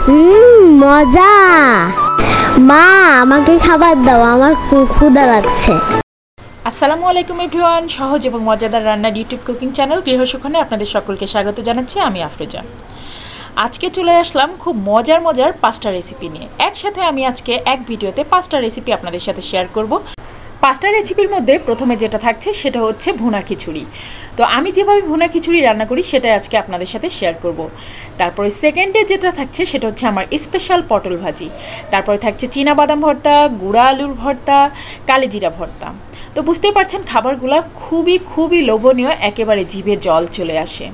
মজা। মা আমাকে খাবার দাও, আমার ক্ষুধা লাগছে। আসসালামু আলাইকুম এভরিওয়ান, সহজ এবং মজাদার রান্নার ইউটিউব কুকিং চ্যানেল গৃহসুখনে আপনাদের সকলকে স্বাগত জানাচ্ছি। আমি আফরোজা। আজকে চলে আসলাম খুব মজার পাস্তা রেসিপি নিয়ে। একসাথে আমি আজকে এক ভিডিওতে পাস্তা রেসিপি আপনাদের সাথে শেয়ার করব। পাস্তা রেসিপির মধ্যে প্রথমে যেটা থাকছে সেটা হচ্ছে ভুনা খিচুড়ি। তো আমি যেভাবে ভুনা খিচুড়ি রান্না করি সেটাই আজকে আপনাদের সাথে শেয়ার করব। তারপরে সেকেন্ডে যেটা থাকছে সেটা হচ্ছে আমার স্পেশাল পটল ভাজি। তারপরে থাকছে চীনাবাদাম ভর্তা, গুঁড়া আলুর ভর্তা, কালিজিরা ভর্তা। তো বুঝতেই পারছেন খাবারগুলো খুবই লোভনীয়, একেবারে জিভে জল চলে আসে।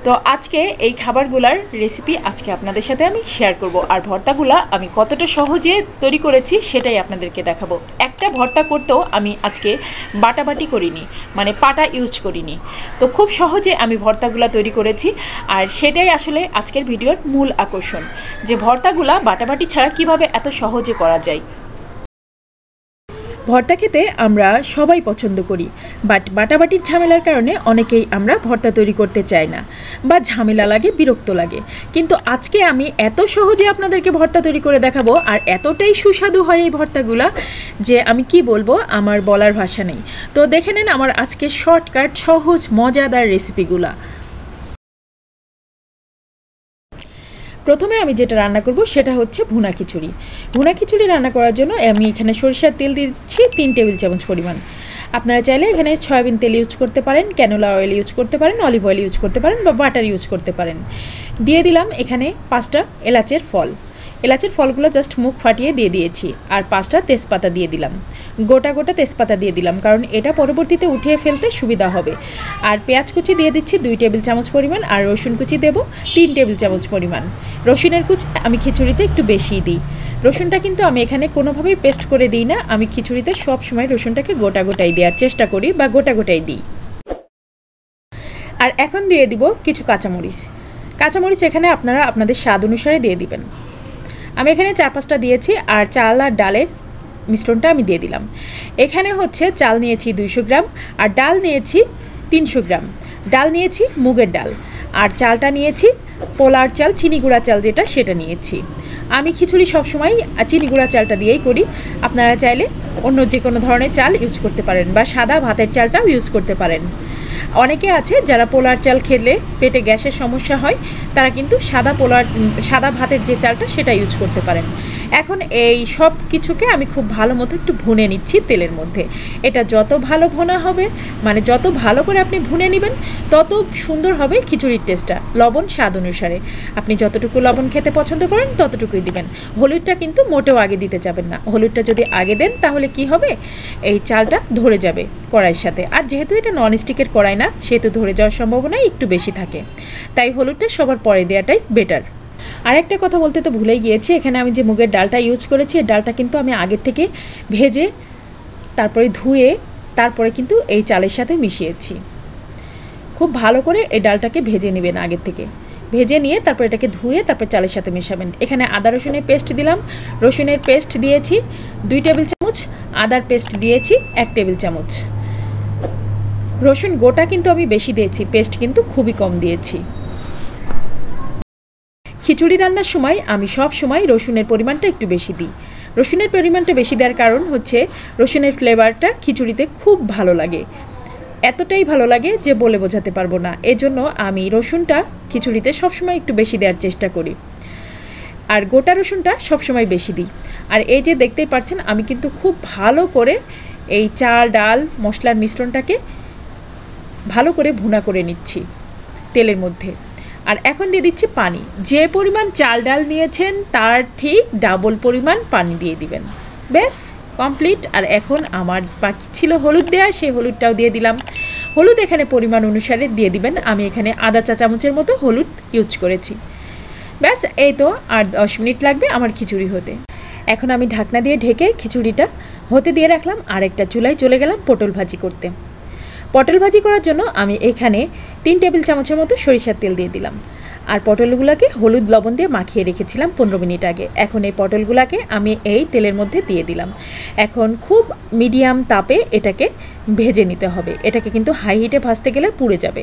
তো আজকে এই খাবারগুলার রেসিপি আজকে আপনাদের সাথে আমি শেয়ার করব। আর ভর্তাগুলা আমি কতটা সহজে তৈরি করেছি সেটাই আপনাদেরকে দেখাবো। একটা ভর্তা করতেও আমি আজকে বাটাবাটি করিনি, মানে পাটা ইউজ করিনি। তো খুব সহজে আমি ভর্তাগুলা তৈরি করেছি। আর সেটাই আসলে আজকের ভিডিওর মূল আকর্ষণ, যে ভর্তাগুলা বাটাবাটি ছাড়া কিভাবে এত সহজে করা যায়। ভর্তা খেতে আমরা সবাই পছন্দ করি, বাট বাটাবাটির ঝামেলার কারণে অনেকেই আমরা ভর্তা তৈরি করতে চাই না, বা ঝামেলা লাগে, বিরক্ত লাগে। কিন্তু আজকে আমি এত সহজে আপনাদেরকে ভর্তা তৈরি করে দেখাবো, আর এতটাই সুস্বাদু হয় এই ভর্তাগুলা যে আমি কি বলবো, আমার বলার ভাষা নেই। তো দেখে নেন আমার আজকে শর্টকাট সহজ মজাদার রেসিপিগুলা। প্রথমে আমি যেটা রান্না করব সেটা হচ্ছে ভুনা খিচুড়ি। ভুনা খিচুড়ি রান্না করার জন্য আমি এখানে সরিষার তেল দিচ্ছি 3 টেবিল চামচ পরিমাণ। আপনারা চাইলে এখানে সয়াবিন তেল ইউজ করতে পারেন, ক্যানোলা অয়েল ইউজ করতে পারেন, অলিভ অয়েল ইউজ করতে পারেন, বা বাটার ইউজ করতে পারেন। দিয়ে দিলাম এখানে 5টা এলাচের ফল। এলাচের ফলগুলো জাস্ট মুখ ফাটিয়ে দিয়ে দিয়েছি। আর 5টা তেজপাতা দিয়ে দিলাম, গোটা তেজপাতা দিয়ে দিলাম, কারণ এটা পরবর্তীতে উঠিয়ে ফেলতে সুবিধা হবে। আর পেঁয়াজ কুচি দিয়ে দিচ্ছি 2 টেবিল চামচ পরিমাণ, আর রসুন কুচি দেব 3 টেবিল চামচ পরিমাণ। রসুনের কুচি আমি খিচুড়িতে একটু বেশিই দিই। রসুনটা কিন্তু আমি এখানে কোনোভাবেই পেস্ট করে দিই না, আমি খিচুড়িতে সব সময় রসুনটাকে গোটাই দেওয়ার চেষ্টা করি, বা গোটাই দিই। আর এখন দিয়ে দিব কিছু কাঁচামরিচ। কাঁচামরিচ এখানে আপনারা আপনাদের স্বাদ অনুসারে দিয়ে দিবেন। আমি এখানে 4-5টা দিয়েছি। আর চাল আর ডালের মিশ্রণটা আমি দিয়ে দিলাম। এখানে হচ্ছে চাল নিয়েছি 200 গ্রাম, আর ডাল নিয়েছি 300 গ্রাম। ডাল নিয়েছি মুগের ডাল, আর চালটা নিয়েছি পোলার চাল, চিনি গুঁড়া চাল যেটা, সেটা নিয়েছি। আমি খিচুড়ি সবসময় চিনি গুঁড়া চালটা দিয়েই করি। আপনারা চাইলে অন্য যে কোনো ধরনের চাল ইউজ করতে পারেন, বা সাদা ভাতের চালটাও ইউজ করতে পারেন। অনেকে আছে যারা পোলার চাল খেলে পেটে গ্যাসের সমস্যা হয়, তারা কিন্তু সাদা ভাতের যে চালটা সেটা ইউজ করতে পারেন। এখন এই সব কিছুকে আমি খুব ভালো মতো একটু ভুনে নিচ্ছি তেলের মধ্যে। এটা যত ভালো ভুনা হবে, মানে যত ভালো করে আপনি ভুনে নেবেন, তত সুন্দর হবে খিচুড়ির টেস্টটা। লবণ স্বাদ অনুসারে, আপনি যতটুকু লবণ খেতে পছন্দ করেন ততটুকুই দিবেন। হলুদটা কিন্তু মোটেও আগে দিতে যাবেন না। হলুদটা যদি আগে দেন তাহলে কি হবে, এই চালটা ধরে যাবে কড়াইয়ের সাথে। আর যেহেতু এটা ননস্টিকের কড়াই না, সেহেতু ধরে যাওয়ার সম্ভাবনা একটু বেশি থাকে, তাই হলুদটা সবার পরে দেওয়াটাই বেটার। আরেকটা কথা বলতে তো ভুলেই গিয়েছি, এখানে আমি যে মুগের ডালটা ইউজ করেছি, এই ডালটা কিন্তু আমি আগের থেকে ভেজে তারপরে ধুয়ে তারপরে কিন্তু এই চালের সাথে মিশিয়েছি। খুব ভালো করে এই ডালটাকে ভেজে নেবেন, আগের থেকে ভেজে নিয়ে তারপর এটাকে ধুয়ে তারপর চালের সাথে মেশাবেন। এখানে আদা রসুনের পেস্ট দিলাম। রসুনের পেস্ট দিয়েছি 2 টেবিল চামচ, আদার পেস্ট দিয়েছি 1 টেবিল চামচ। রসুন গোটা কিন্তু আমি বেশি দিয়েছি, পেস্ট কিন্তু খুবই কম দিয়েছি। খিচুড়ি রান্নার সময় আমি সব সময় রসুনের পরিমাণটা একটু বেশি দিই। রসুনের পরিমাণটা বেশি দেওয়ার কারণ হচ্ছে রসুনের ফ্লেভারটা খিচুড়িতে খুব ভালো লাগে, এতটাই ভালো লাগে যে বলে বোঝাতে পারবো না। এজন্য আমি রসুনটা খিচুড়িতে সবসময় একটু বেশি দেওয়ার চেষ্টা করি, আর গোটা রসুনটা সবসময় বেশি দিই। আর এই যে দেখতেই পাচ্ছেন, আমি কিন্তু খুব ভালো করে এই চাল ডাল মশলার মিশ্রণটাকে ভালো করে ভুনা করে নিচ্ছি তেলের মধ্যে। আর এখন দিয়ে দিচ্ছি পানি। যে পরিমাণ চাল ডাল নিয়েছেন তার ঠিক ডাবল পরিমাণ পানি দিয়ে দিবেন। ব্যাস কমপ্লিট। আর এখন আমার বাকি ছিল হলুদ দেওয়া, সেই হলুদটাও দিয়ে দিলাম। হলুদ এখানে পরিমাণ অনুসারে দিয়ে দিবেন। আমি এখানে আধা চা চামচের মতো হলুদ ইউজ করেছি। ব্যাস, এই তো আর 10 মিনিট লাগবে আমার খিচুড়ি হতে। এখন আমি ঢাকনা দিয়ে ঢেকে খিচুড়িটা হতে দিয়ে রাখলাম। আর একটা চুলায় চলে গেলাম পটল ভাজি করতে। পটল ভাজি করার জন্য আমি এখানে 3 টেবিল চামচের মতো সরিষার তেল দিয়ে দিলাম। আর পটলগুলোকে হলুদ লবণ দিয়ে মাখিয়ে রেখেছিলাম 15 মিনিট আগে। এখন এই পটলগুলোকে আমি এই তেলের মধ্যে দিয়ে দিলাম। এখন খুব মিডিয়াম তাপে এটাকে ভেজে নিতে হবে। এটাকে কিন্তু হাই হিটে ভাজতে গেলে পুড়ে যাবে,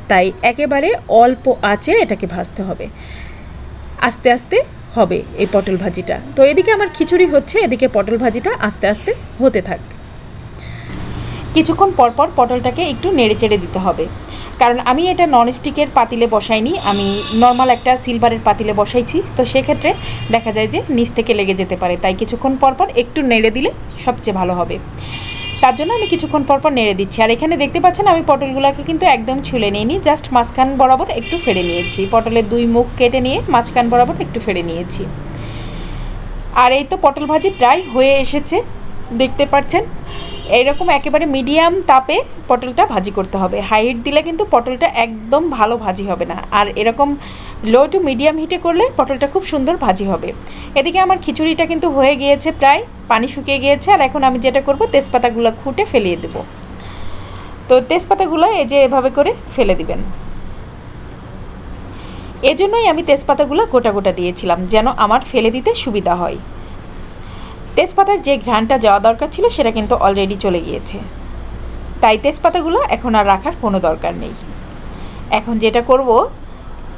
তাই একেবারে অল্প আঁচে এটাকে ভাজতে হবে। আস্তে আস্তে হবে এই পটল ভাজিটা। তো এদিকে আমার খিচুড়ি হচ্ছে, এদিকে পটল ভাজিটা আস্তে আস্তে হতে থাক। কিছুক্ষণ পরপর পটলটাকে একটু নেড়ে চেড়ে দিতে হবে, কারণ আমি এটা ননস্টিকের পাতিলে বসাইনি, আমি নর্মাল একটা সিলভারের পাতিলে বসাইছি। তো সেক্ষেত্রে দেখা যায় যে নিচ থেকে লেগে যেতে পারে, তাই কিছুক্ষণ পরপর একটু নেড়ে দিলে সবচেয়ে ভালো হবে। তার জন্য আমি কিছুক্ষণ পরপর নেড়ে দিচ্ছি। আর এখানে দেখতে পাচ্ছেন আমি পটলগুলোকে কিন্তু একদম ছুলে নিইনি, জাস্ট মাঝখান বরাবর একটু ফেড়ে নিয়েছি। পটলের 2 মুখ কেটে নিয়ে মাঝখান বরাবর একটু ফেড়ে নিয়েছি। আর এই তো পটল ভাজি প্রায় হয়ে এসেছে, দেখতে পাচ্ছেন। এইরকম একেবারে মিডিয়াম তাপে পটলটা ভাজি করতে হবে। হাই হিট দিলে কিন্তু পটলটা একদম ভালো ভাজি হবে না, আর এরকম লো টু মিডিয়াম হিটে করলে পটলটা খুব সুন্দর ভাজি হবে। এদিকে আমার খিচুড়িটা কিন্তু হয়ে গিয়েছে, প্রায় পানি শুকিয়ে গিয়েছে। আর এখন আমি যেটা করব, তেজপাতাগুলো খুঁটে ফেলিয়ে দেব। তো তেজপাতাগুলো এই যে এভাবে করে ফেলে দিবেন। এজন্যই আমি তেজপাতাগুলো গোটা গোটা দিয়েছিলাম, যেন আমার ফেলে দিতে সুবিধা হয়। তেজপাতার যে ঘ্রাণটা যাওয়া দরকার ছিল সেটা কিন্তু অলরেডি চলে গিয়েছে, তাই তেজপাতাগুলো এখন আর রাখার কোনো দরকার নেই। এখন যেটা করব,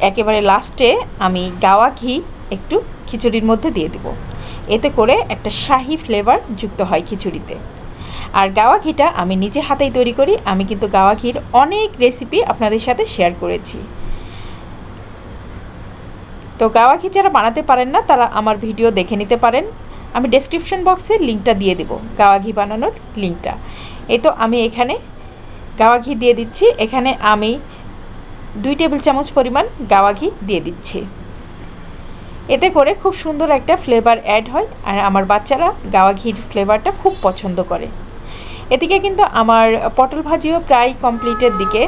একেবারে লাস্টে আমি গাওয়া ঘি একটু খিচুড়ির মধ্যে দিয়ে দিব, এতে করে একটা শাহি ফ্লেভার যুক্ত হয় খিচুড়িতে। আর গাওয়া ঘিটা আমি নিজে হাতেই তৈরি করি। আমি কিন্তু গাওয়া ঘির অনেক রেসিপি আপনাদের সাথে শেয়ার করেছি। তো গাওয়া ঘি যারা বানাতে পারেন না, তারা আমার ভিডিও দেখে নিতে পারেন। আমি ডেসক্রিপশন বক্সে লিঙ্কটা দিয়ে দেব, গাওয়া ঘি বানানোর লিঙ্কটা। এই তো আমি এখানে গাওয়া ঘি দিয়ে দিচ্ছি। এখানে আমি 2 টেবিল চামচ পরিমাণ গাওয়া ঘি দিয়ে দিচ্ছি। এতে করে খুব সুন্দর একটা ফ্লেভার অ্যাড হয়, আর আমার বাচ্চারা গাওয়া ঘির ফ্লেভারটা খুব পছন্দ করে। এদিকে কিন্তু আমার পটল ভাজিও প্রায় কমপ্লিটের দিকে।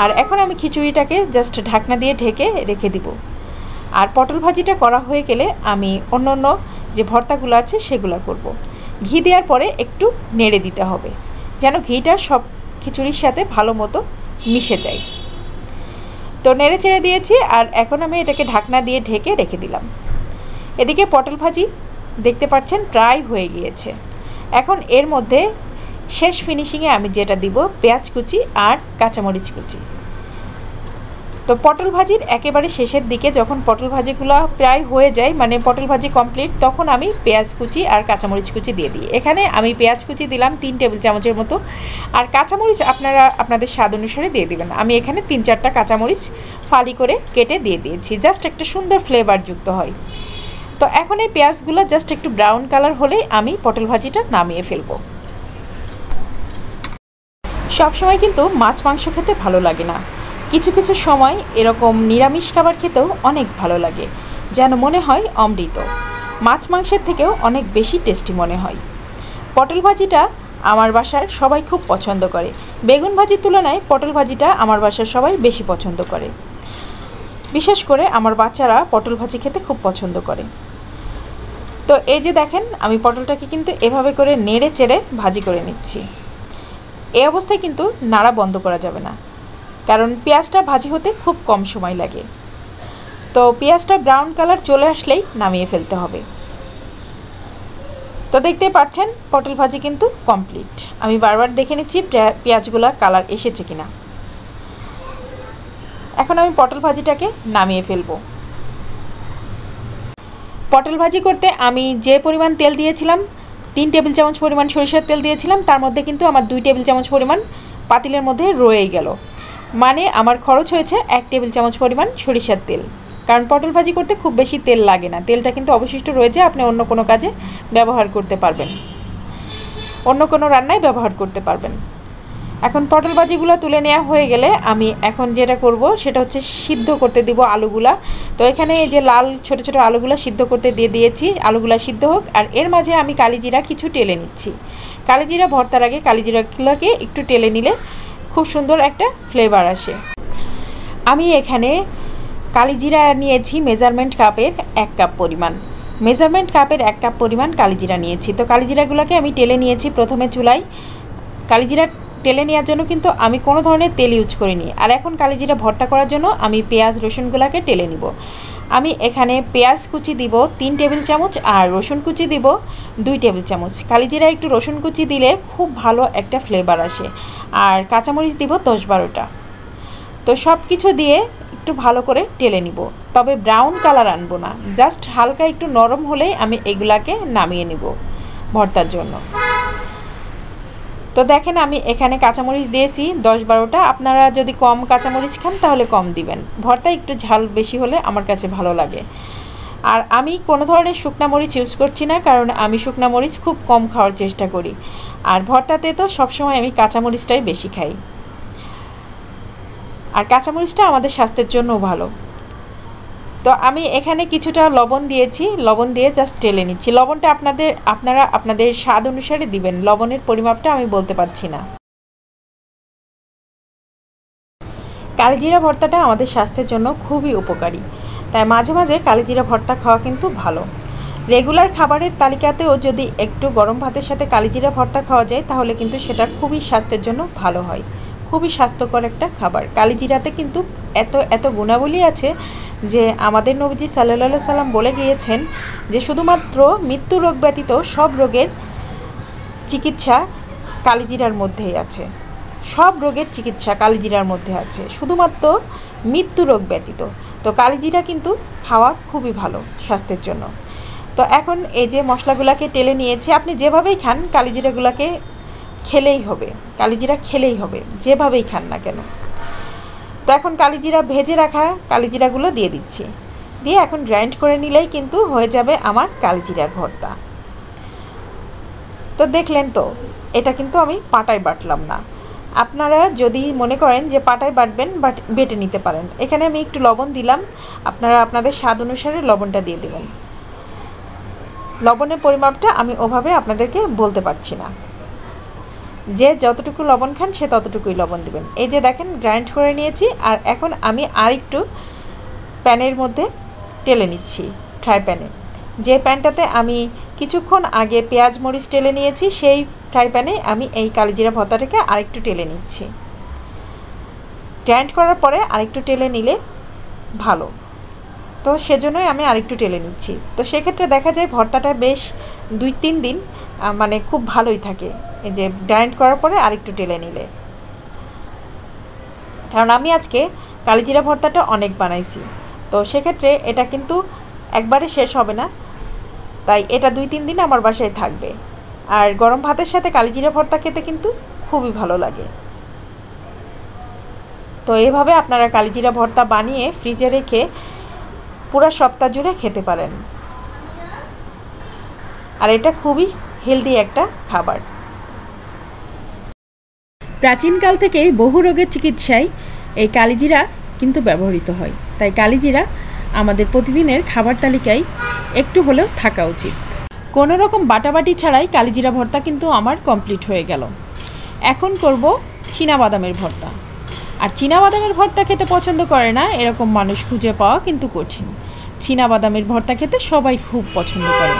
আর এখন আমি খিচুড়িটাকে জাস্ট ঢাকনা দিয়ে ঢেকে রেখে দিব। আর পটল ভাজিটা করা হয়ে গেলে আমি অন্য যে ভর্তাগুলো আছে সেগুলো করব। ঘি দেওয়ার পরে একটু নেড়ে দিতে হবে, যেন ঘিটা সব খিচুড়ির সাথে ভালো মতো মিশে যায়। তো নেড়ে চেড়ে দিয়েছি, আর এখন আমি এটাকে ঢাকনা দিয়ে ঢেকে রেখে দিলাম। এদিকে পটল ভাজি দেখতে পাচ্ছেন প্রায় হয়ে গিয়েছে। এখন এর মধ্যে শেষ ফিনিশিংয়ে আমি যেটা দিব, পেঁয়াজ কুচি আর কাঁচামরিচ কুচি। তো পটল ভাজির একেবারে শেষের দিকে যখন পটল ভাজিগুলো প্রায় হয়ে যায়, মানে পটল ভাজি কমপ্লিট, তখন আমি পেঁয়াজ কুচি আর কাঁচামরিচ কুচি দিয়ে দিই। এখানে আমি পেঁয়াজ কুচি দিলাম 3 টেবিল চামচের মতো, আর কাঁচামরিচ আপনারা আপনাদের স্বাদ অনুসারে দিয়ে দিবেন। আমি এখানে 3-4টা কাঁচামরিচ ফালি করে কেটে দিয়ে দিয়েছি, জাস্ট একটা সুন্দর ফ্লেভার যুক্ত হয়। তো এখন এই পেঁয়াজগুলো জাস্ট একটু ব্রাউন কালার হলেই আমি পটল ভাজিটা নামিয়ে ফেলবো। সবসময় কিন্তু মাছ মাংস খেতে ভালো লাগে না, কিছু কিছু সময় এরকম নিরামিষ খাবার খেতেও অনেক ভালো লাগে, যেন মনে হয় অমৃত। মাছ মাংসের থেকেও অনেক বেশি টেস্টি মনে হয়। পটল ভাজিটা আমার বাসার সবাই খুব পছন্দ করে। বেগুন ভাজির তুলনায় পটল ভাজিটা আমার বাসার সবাই বেশি পছন্দ করে। বিশেষ করে আমার বাচ্চারা পটল ভাজি খেতে খুব পছন্দ করে। তো এই যে দেখেন, আমি পটলটাকে কিন্তু এভাবে করে নেড়ে চেড়ে ভাজি করে নিচ্ছি। এই অবস্থায় কিন্তু নাড়া বন্ধ করা যাবে না, কারণ পেঁয়াজটা ভাজি হতে খুব কম সময় লাগে। তো পেঁয়াজটা ব্রাউন কালার চলে আসলেই নামিয়ে ফেলতে হবে। তো দেখতেই পাচ্ছেন পটল ভাজি কিন্তু কমপ্লিট। আমি বারবার দেখে নিচ্ছি পেঁয়াজগুলো কালার এসেছে কিনা। এখন আমি পটল ভাজিটাকে নামিয়ে ফেলবো। পটল ভাজি করতে আমি যে পরিমাণ তেল দিয়েছিলাম, 3 টেবিল চামচ পরিমাণ সরিষার তেল দিয়েছিলাম, তার মধ্যে কিন্তু আমার 2 টেবিল চামচ পরিমাণ পাতিলের মধ্যে রয়েই গেল। মানে আমার খরচ হয়েছে 1 টেবিল চামচ পরিমাণ সরিষার তেল, কারণ পটল ভাজি করতে খুব বেশি তেল লাগে না। তেলটা কিন্তু অবশিষ্ট রয়েছে, আপনি অন্য কোনো কাজে ব্যবহার করতে পারবেন, অন্য কোনো রান্নায় ব্যবহার করতে পারবেন। এখন পটল ভাজিগুলো তুলে নেওয়া হয়ে গেলে আমি এখন যেটা করব সেটা হচ্ছে সিদ্ধ করতে দিব আলুগুলা। তো এখানে এই যে লাল ছোট ছোট আলুগুলো সিদ্ধ করতে দিয়ে দিয়েছি, আলুগুলা সিদ্ধ হোক। আর এর মাঝে আমি কালিজিরা কিছু টেলে নিচ্ছি। কালিজিরা ভর্তার আগে কালিজিরাগুলোকে একটু টেলে নিলে খুব সুন্দর একটা ফ্লেভার আসে। আমি এখানে কালিজিরা নিয়েছি মেজারমেন্ট কাপের 1 কাপ পরিমাণ। মেজারমেন্ট কাপের 1 কাপ পরিমাণ কালিজিরা নিয়েছি। তো কালিজিরাগুলোকে আমি টেলে নিয়েছি প্রথমে চুলায়। কালিজিরা টেলে নেওয়ার জন্য কিন্তু আমি কোনো ধরনের তেল ইউজ করিনি। আর এখন কালিজিরা ভর্তা করার জন্য আমি পেঁয়াজ রসুনগুলোকে টেলে নিব। আমি এখানে পেঁয়াজ কুচি দিব 3 টেবিল চামচ, আর রসুন কুচি দিব 2 টেবিল চামচ। কালিজিরা একটু রসুন কুচি দিলে খুব ভালো একটা ফ্লেভার আসে। আর কাঁচামরিচ দিব 10-12টা। তো সব কিছু দিয়ে একটু একটু ভালো করে টেলে নিব, তবে ব্রাউন কালার আনবো না, জাস্ট হালকা একটু নরম হলেই আমি এগুলাকে নামিয়ে নিব ভর্তার জন্য। তো দেখেন আমি এখানে কাঁচামরিচ দিয়েছি 10-12টা। আপনারা যদি কম কাঁচামরিচ খান তাহলে কম দিবেন, ভর্তা একটু ঝাল বেশি হলে আমার কাছে ভালো লাগে। আর আমি কোনো ধরনের শুকনা মরিচ ইউজ করছি না, কারণ আমি শুকনা মরিচ খুব কম খাওয়ার চেষ্টা করি, আর ভর্তাতে তো সবসময় আমি কাঁচামরিচটাই বেশি খাই, আর কাঁচামরিচটা আমাদের স্বাস্থ্যের জন্যও ভালো। তো আমি এখানে কিছুটা লবণ দিয়েছি, লবণ দিয়ে জাস্ট টেলে নিচ্ছি। লবণটা আপনারা আপনাদের স্বাদ অনুসারে দিবেন, লবণের পরিমাপটা আমি বলতে পারছি না। কালিজিরা ভর্তাটা আমাদের স্বাস্থ্যের জন্য খুবই উপকারী, তাই মাঝে মাঝে কালিজিরা ভর্তা খাওয়া কিন্তু ভালো। রেগুলার খাবারের তালিকাতেও যদি একটু গরম ভাতের সাথে কালিজিরা ভর্তা খাওয়া যায় তাহলে কিন্তু সেটা খুবই স্বাস্থ্যের জন্য ভালো হয়, খুবই স্বাস্থ্যকর একটা খাবার। কালিজিরাতে কিন্তু এত এত গুণাবলী আছে যে আমাদের নবীজি সাল্লাল্লাহু সাল্লাম বলে গিয়েছেন যে শুধুমাত্র মৃত্যু রোগ ব্যতীত সব রোগের চিকিৎসা কালিজিরার মধ্যেই আছে, সব রোগের চিকিৎসা কালিজিরার মধ্যে আছে, শুধুমাত্র মৃত্যু রোগ ব্যতীত। তো কালিজিরা কিন্তু খাওয়া খুবই ভালো স্বাস্থ্যের জন্য। তো এখন এই যে মশলাগুলোকে টেলে নিয়েছি, আপনি যেভাবেই খান কালিজিরাগুলোকে খেলেই হবে, কালিজিরা খেলেই হবে যেভাবেই খান না কেন। তো এখন কালিজিরা ভেজে রাখা কালিজিরাগুলো দিয়ে দিচ্ছি, দিয়ে এখন গ্রাইন্ড করে নিলেই কিন্তু হয়ে যাবে আমার কালিজিরার ভর্তা। তো দেখলেন তো, এটা কিন্তু আমি পাটায় বাটলাম না, আপনারা যদি মনে করেন যে পাটায় বাটবেন বেটে নিতে পারেন। এখানে আমি একটু লবণ দিলাম, আপনারা আপনাদের স্বাদ অনুসারে লবণটা দিয়ে দেবেন। লবণের পরিমাপটা আমি ওভাবে আপনাদেরকে বলতে পারছি না, যে যতটুকু লবণ খান সে ততটুকুই লবণ দিবেন। এই যে দেখেন গ্রাইন্ড করে নিয়েছি, আর এখন আমি আরেকটু প্যানের মধ্যে টেলে নিচ্ছি, ফ্রাই প্যানে। যে প্যানটাতে আমি কিছুক্ষণ আগে পেঁয়াজ মরিচ টেলে নিয়েছি সেই ফ্রাই প্যানে আমি এই কালিজিরা ভর্তাটাকে আরেকটু টেলে নিচ্ছি। গ্রাইন্ড করার পরে আরেকটু টেলে নিলে ভালো, তো সেজন্যই আমি আরেকটু টেলে নিচ্ছি। তো সেক্ষেত্রে দেখা যায় ভর্তাটা বেশ 2-3 দিন মানে খুব ভালোই থাকে, এই যে গ্রাইন্ড করার পরে আরেকটু টেলে নিলে। কারণ আমি আজকে কালিজিরা ভর্তাটা অনেক বানাইছি, তো সেক্ষেত্রে এটা কিন্তু একবারে শেষ হবে না, তাই এটা 2-3 দিন আমার বাসায় থাকবে। আর গরম ভাতের সাথে কালিজিরা ভর্তা খেতে কিন্তু খুবই ভালো লাগে। তো এভাবে আপনারা কালিজিরা ভর্তা বানিয়ে ফ্রিজে রেখে পুরো সপ্তাহ জুড়ে খেতে পারেন, আর এটা খুবই হেলদি একটা খাবার। প্রাচীনকাল থেকেই বহু রোগের চিকিৎসায় এই কালিজিরা কিন্তু ব্যবহৃত হয়, তাই কালিজিরা আমাদের প্রতিদিনের খাবার তালিকায় একটু হলেও থাকা উচিত। কোনো রকম বাটাবাটি ছাড়াই কালিজিরা ভর্তা কিন্তু আমার কমপ্লিট হয়ে গেল। এখন করব চীনাবাদামের ভর্তা। আর চীনাবাদামের ভর্তা খেতে পছন্দ করে না এরকম মানুষ খুঁজে পাওয়া কিন্তু কঠিন। চীনাবাদামের ভর্তা খেতে সবাই খুব পছন্দ করে।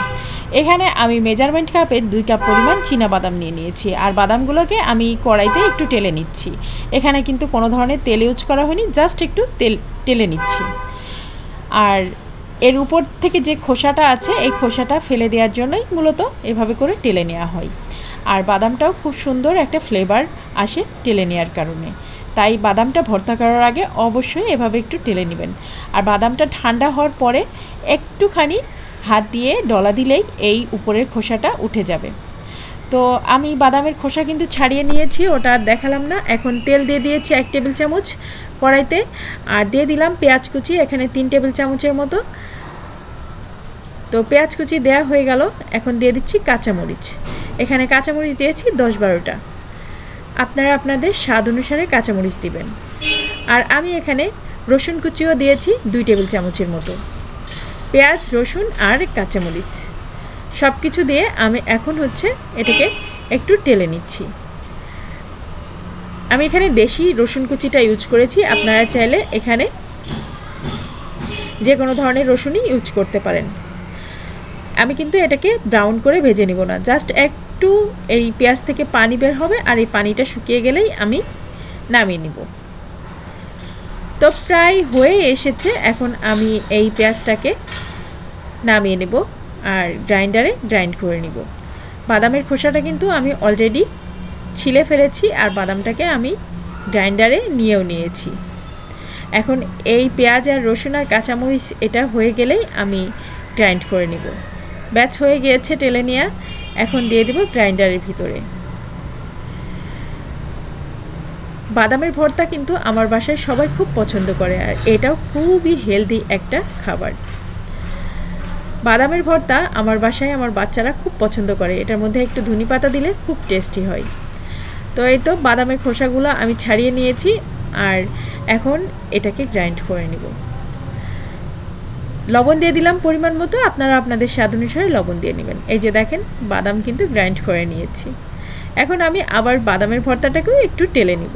এখানে আমি মেজারমেন্ট কাপে 2 কাপ পরিমাণ চীনাবাদাম নিয়ে নিয়েছি, আর বাদামগুলোকে আমি কড়াইতে একটু টেলে নিচ্ছি। এখানে কিন্তু কোনো ধরনের তেল ইউজ করা হয়নি, জাস্ট একটু টেলে নিচ্ছি। আর এর উপর থেকে যে খোসাটা আছে এই খোসাটা ফেলে দেওয়ার জন্যই মূলত এভাবে করে টেলে নেওয়া হয়। আর বাদামটাও খুব সুন্দর একটা ফ্লেভার আসে টেলে নেওয়ার কারণে, তাই বাদামটা ভর্তা করার আগে অবশ্যই এভাবে একটু টেলে নেবেন। আর বাদামটা ঠান্ডা হওয়ার পরে একটুখানি হাত দিয়ে ডলা দিলেই এই উপরের খোসাটা উঠে যাবে। তো আমি বাদামের খোসা কিন্তু ছাড়িয়ে নিয়েছি, ওটা আর দেখালাম না। এখন তেল দিয়ে দিয়েছি 1 টেবিল চামচ কড়াইতে, আর দিয়ে দিলাম পেঁয়াজ কুচি এখানে 3 টেবিল চামচের মতো। তো পেঁয়াজ কুচি দেওয়া হয়ে গেল, এখন দিয়ে দিচ্ছি কাঁচামরিচ। এখানে কাঁচামরিচ দিয়েছি 10-12টা, আপনারা আপনাদের স্বাদ অনুসারে কাঁচামরিচ দিবেন। আর আমি এখানে রসুন কুচিও দিয়েছি 2 টেবিল চামচের মতো। পেঁয়াজ, রসুন আর কাঁচামরিচ সব কিছু দিয়ে আমি এখন এটাকে একটু টেলে নিচ্ছি। আমি এখানে দেশি রসুন কুচিটা ইউজ করেছি, আপনারা চাইলে এখানে যে কোনো ধরনের রসুনই ইউজ করতে পারেন। আমি কিন্তু এটাকে ব্রাউন করে ভেজে নিব না, জাস্ট একটু এই পেঁয়াজ থেকে পানি বের হবে, আর এই পানিটা শুকিয়ে গেলেই আমি নামিয়ে নিব। তো প্রায় হয়ে এসেছে, এখন আমি এই পেঁয়াজটাকে নামিয়ে নেব আর গ্রাইন্ডারে গ্রাইন্ড করে নিব। বাদামের খোসাটা কিন্তু আমি অলরেডি ছিলে ফেলেছি, আর বাদামটাকে আমি গ্রাইন্ডারে নিয়েও নিয়েছি। এখন এই পেঁয়াজ আর রসুন আর কাঁচামরিচ এটা হয়ে গেলেই আমি গ্রাইন্ড করে নিব। ব্যাচ হয়ে গিয়েছে টেলে নিয়ে, এখন দিয়ে দেব গ্রাইন্ডারের ভিতরে। বাদামের ভর্তা কিন্তু আমার বাসায় সবাই খুব পছন্দ করে, আর এটাও খুবই হেলদি একটা খাবার। বাদামের ভর্তা আমার বাসায় আমার বাচ্চারা খুব পছন্দ করে, এটার মধ্যে একটু ধনেপাতা দিলে খুব টেস্টি হয়। তো এই তো বাদামের খোসাগুলো আমি ছাড়িয়ে নিয়েছি, আর এখন এটাকে গ্রাইন্ড করে নিব। লবণ দিয়ে দিলাম পরিমাণ মতো, আপনারা আপনাদের স্বাদ অনুসারে লবণ দিয়ে নেবেন। এই যে দেখেন বাদাম কিন্তু গ্রাইন্ড করে নিয়েছি। এখন আমি আবার বাদামের ভর্তাটাকেও একটু টেলে নিব।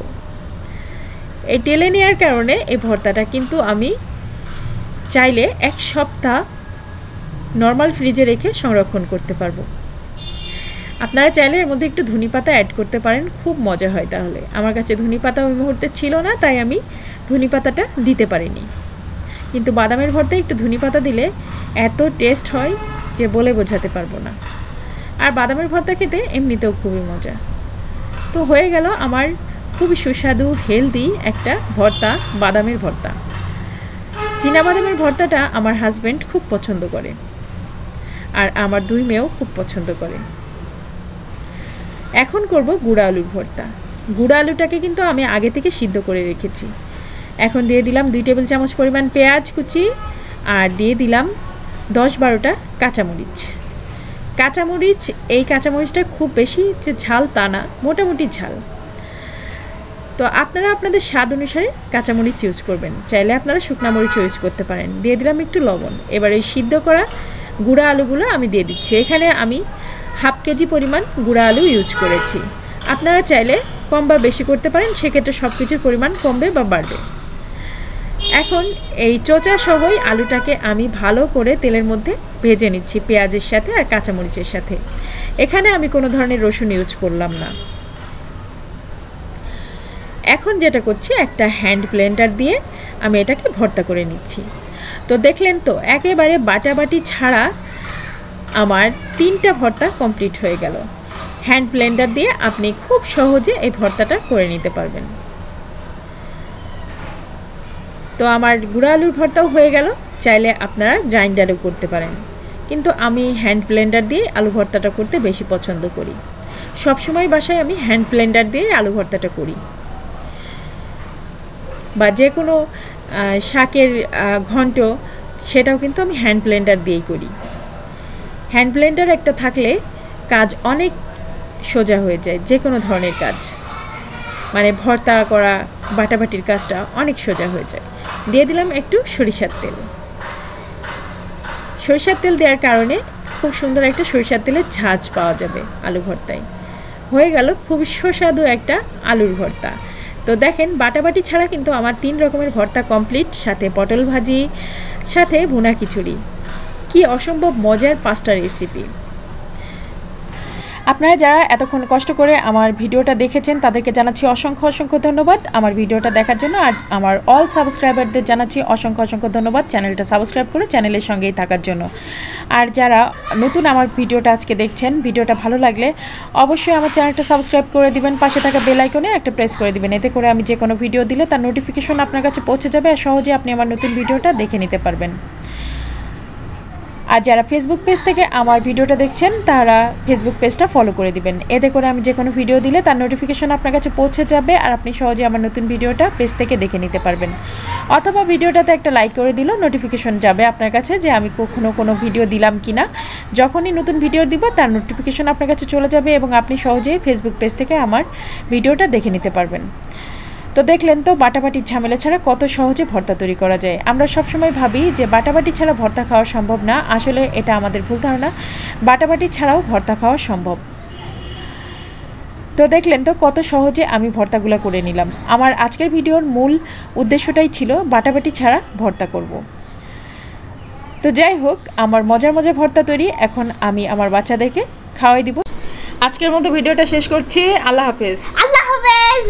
এই টেলে নেওয়ার কারণে এই ভর্তাটা কিন্তু আমি চাইলে 1 সপ্তাহ নর্মাল ফ্রিজে রেখে সংরক্ষণ করতে পারবো। আপনারা চাইলে এর মধ্যে একটু ধনেপাতা অ্যাড করতে পারেন, খুব মজা হয়। তাহলে আমার কাছে ধনেপাতা ওই মুহূর্তে ছিল না, তাই আমি ধনেপাতাটা দিতে পারিনি। কিন্তু বাদামের ভর্তায় একটু ধনেপাতা দিলে এত টেস্ট হয় যে বলে বোঝাতে পারবো না। আর বাদামের ভর্তা খেতে এমনিতেও খুবই মজা। তো হয়ে গেল আমার খুবই সুস্বাদু হেলদি একটা ভর্তা, বাদামের ভর্তা। চীনা বাদামের ভর্তাটা আমার হাজব্যান্ড খুব পছন্দ করে, আর আমার 2 মেয়েও খুব পছন্দ করে। এখন করব গুঁড়া আলুর ভর্তা। গুঁড়া আলুটাকে কিন্তু আমি আগে থেকে সিদ্ধ করে রেখেছি। এখন দিয়ে দিলাম 2 টেবিল চামচ পরিমাণ পেঁয়াজ কুচি, আর দিয়ে দিলাম 10-12টা কাঁচামরিচ। কাঁচামরিচ, এই কাঁচামরিচটা খুব বেশি যে ঝাল তা না, মোটামুটি ঝাল। তো আপনারা আপনাদের স্বাদ অনুসারে কাঁচামরিচ ইউজ করবেন, চাইলে আপনারা শুকনো মরিচ ইউজ করতে পারেন। দিয়ে দিলাম একটু লবণ। এবার এই সিদ্ধ করা গুঁড়া আলুগুলো আমি দিয়ে দিচ্ছি। এখানে আমি 1/2 কেজি পরিমাণ গুঁড়া আলু ইউজ করেছি। আপনারা চাইলে কম বা বেশি করতে পারেন, সেক্ষেত্রে সব কিছুর পরিমাণ কমবে বা বাড়বে। এখন এই চোচা সহই আলুটাকে আমি ভালো করে তেলের মধ্যে ভেজে নিচ্ছি, পেঁয়াজের সাথে আর কাঁচামরিচের সাথে। এখানে আমি কোনো ধরনের রসুন ইউজ করলাম না। এখন যেটা করছি, একটা হ্যান্ড ব্লেন্ডার দিয়ে আমি এটাকে ভর্তা করে নিচ্ছি। তো দেখলেন তো, একেবারে বাটাবাটি ছাড়া আমার 3টা ভর্তা কমপ্লিট হয়ে গেল। হ্যান্ড ব্লেন্ডার দিয়ে আপনি খুব সহজে এই ভর্তাটা করে নিতে পারবেন। তো আমার গুঁড়া আলুর ভর্তাও হয়ে গেল। চাইলে আপনারা গ্রাইন্ডারেও করতে পারেন, কিন্তু আমি হ্যান্ড ব্লেন্ডার দিয়ে আলু ভর্তাটা করতে বেশি পছন্দ করি। সবসময় বাসায় আমি হ্যান্ড ব্লেন্ডার দিয়ে আলু ভর্তাটা করি, বা যে কোনো শাকের ঘন্ট, সেটাও কিন্তু আমি হ্যান্ড ব্লেন্ডার দিয়েই করি। হ্যান্ড ব্লেন্ডার একটা থাকলে কাজ অনেক সোজা হয়ে যায়, যে কোনো ধরনের কাজ, মানে ভর্তা করা, বাটাবাটির কাজটা অনেক সোজা হয়ে যায়। দিয়ে দিলাম একটু সরিষার তেল। সরিষার তেল দেওয়ার কারণে খুব সুন্দর একটা সরিষার তেলের ঝাঁঝ পাওয়া যাবে আলু ভর্তায়। হয়ে গেল খুব সুস্বাদু একটা আলুর ভর্তা। তো দেখেন, বাটাবাটি ছাড়া কিন্তু আমার 3 রকমের ভর্তা কমপ্লিট, সাথে পটল ভাজি, সাথে ভুনা খিচুড়ি। কি অসম্ভব মজার 5টা রেসিপি। আপনারা যারা এতক্ষণ কষ্ট করে আমার ভিডিওটা দেখেছেন তাদেরকে জানাচ্ছি অসংখ্য অসংখ্য ধন্যবাদ আমার ভিডিওটা দেখার জন্য। আর আমার অল সাবস্ক্রাইবারদের জানাচ্ছি অসংখ্য অসংখ্য ধন্যবাদ চ্যানেলটা সাবস্ক্রাইব করে চ্যানেলের সঙ্গেই থাকার জন্য। আর যারা নতুন আমার ভিডিওটা আজকে দেখছেন, ভিডিওটা ভালো লাগলে অবশ্যই আমার চ্যানেলটা সাবস্ক্রাইব করে দিবেন, পাশে থাকা বেল আইকনে একটা প্রেস করে দিবেন। এতে করে আমি যে কোনো ভিডিও দিলে তার নোটিফিকেশন আপনার কাছে পৌঁছে যাবে, আর সহজে আপনি আমার নতুন ভিডিওটা দেখে নিতে পারবেন। আর যারা ফেসবুক পেজ থেকে আমার ভিডিওটা দেখছেন, তারা ফেসবুক পেজটা ফলো করে দিবেন। এতে করে আমি যে কোনো ভিডিও দিলে তার নোটিফিকেশন আপনার কাছে পৌঁছে যাবে, আর আপনি সহজে আমার নতুন ভিডিওটা পেজ থেকে দেখে নিতে পারবেন। অথবা ভিডিওটাতে একটা লাইক করে দিলেও নোটিফিকেশন যাবে আপনার কাছে যে আমি কখনো কোনো ভিডিও দিলাম কিনা। যখনই নতুন ভিডিও দিব তার নোটিফিকেশন আপনার কাছে চলে যাবে, এবং আপনি সহজেই ফেসবুক পেজ থেকে আমার ভিডিওটা দেখে নিতে পারবেন। তো দেখলেন তো, বাটাবাটির ঝামেলা ছাড়া কত সহজে ভর্তা তৈরি করা যায়। আমরা সবসময় ভাবি যে বাটাবাটি ছাড়া ভর্তা খাওয়া সম্ভব না, আসলে এটা আমাদের ভুল ধারণা। বাটাবাটি ছাড়াও ভর্তা খাওয়া সম্ভব। তো দেখলেন তো কত সহজে আমি ভর্তাগুলো করে নিলাম। আমার আজকের ভিডিওর মূল উদ্দেশ্যটাই ছিল বাটাবাটি ছাড়া ভর্তা করব। তো যাই হোক, আমার মজার মজার ভর্তা তৈরি এখন আমি আমার বাচ্চাদেরকে খাওয়াই দিব। আজকের মতো ভিডিওটা শেষ করছি। আল্লাহ হাফেজ। আল্লাহ হাফেজ।